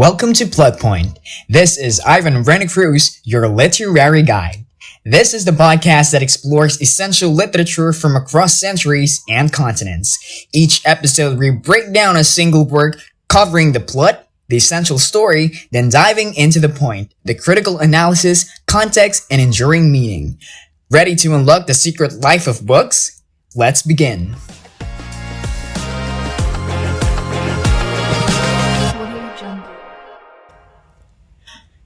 Welcome to Plot Point. This is Ivan Renacruz, your literary guide. This is the podcast that explores essential literature from across centuries and continents. Each episode, we break down a single work, covering the plot, the essential story, then diving into the point, the critical analysis, context, and enduring meaning. Ready to unlock the secret life of books? Let's begin.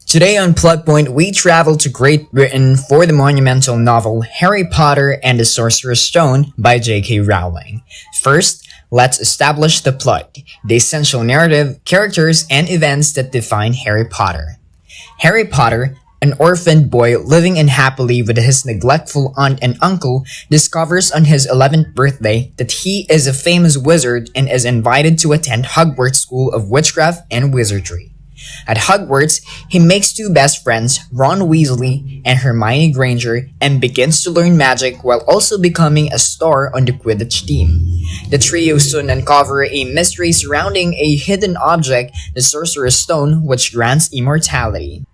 Today on Plot Point, we travel to Great Britain for the monumental novel Harry Potter and the Sorcerer's Stone by J.K. Rowling. First, let's establish the plot, the essential narrative, characters, and events that define Harry Potter. Harry Potter, an orphaned boy living unhappily with his neglectful aunt and uncle, discovers on his 11th birthday that he is a famous wizard and is invited to attend Hogwarts School of Witchcraft and Wizardry. At Hogwarts, he makes two best friends, Ron Weasley and Hermione Granger, and begins to learn magic while also becoming a star on the Quidditch team. The trio soon uncover a mystery surrounding a hidden object, the Sorcerer's Stone, which grants immortality.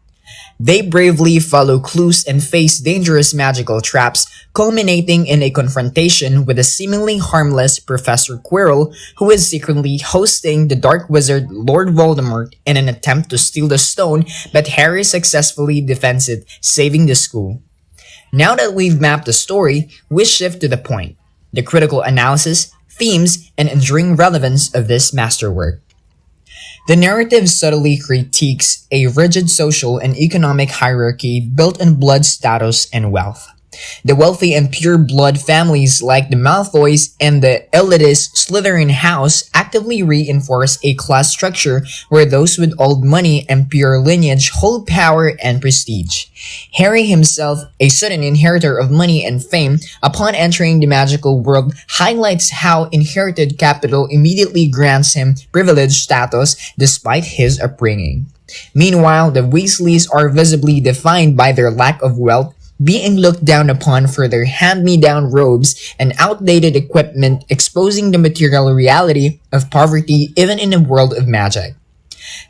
They bravely follow clues and face dangerous magical traps, culminating in a confrontation with a seemingly harmless Professor Quirrell, who is secretly hosting the Dark Wizard Lord Voldemort in an attempt to steal the stone, but Harry successfully defends it, saving the school. Now that we've mapped the story, we shift to the point, the critical analysis, themes, and enduring relevance of this masterwork. The narrative subtly critiques a rigid social and economic hierarchy built on blood status and wealth. The wealthy and pure-blood families like the Malfoys and the elitist Slytherin house actively reinforce a class structure where those with old money and pure lineage hold power and prestige. Harry himself, a sudden inheritor of money and fame, upon entering the magical world, highlights how inherited capital immediately grants him privileged status despite his upbringing. Meanwhile, the Weasleys are visibly defined by their lack of wealth, being looked down upon for their hand-me-down robes and outdated equipment, exposing the material reality of poverty even in a world of magic.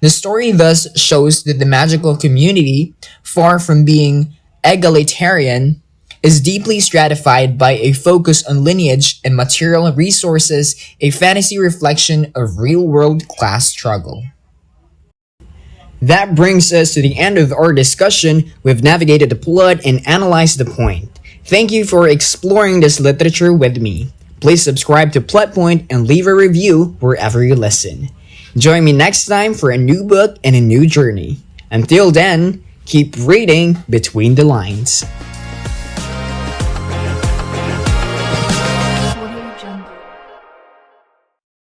The story thus shows that the magical community, far from being egalitarian, is deeply stratified by a focus on lineage and material resources, a fantasy reflection of real-world class struggle. That brings us to the end of our discussion. We've navigated the plot and analyzed the point. Thank you for exploring this literature with me. Please subscribe to Plot Point and leave a review wherever you listen. Join me next time for a new book and a new journey. Until then, keep reading between the lines.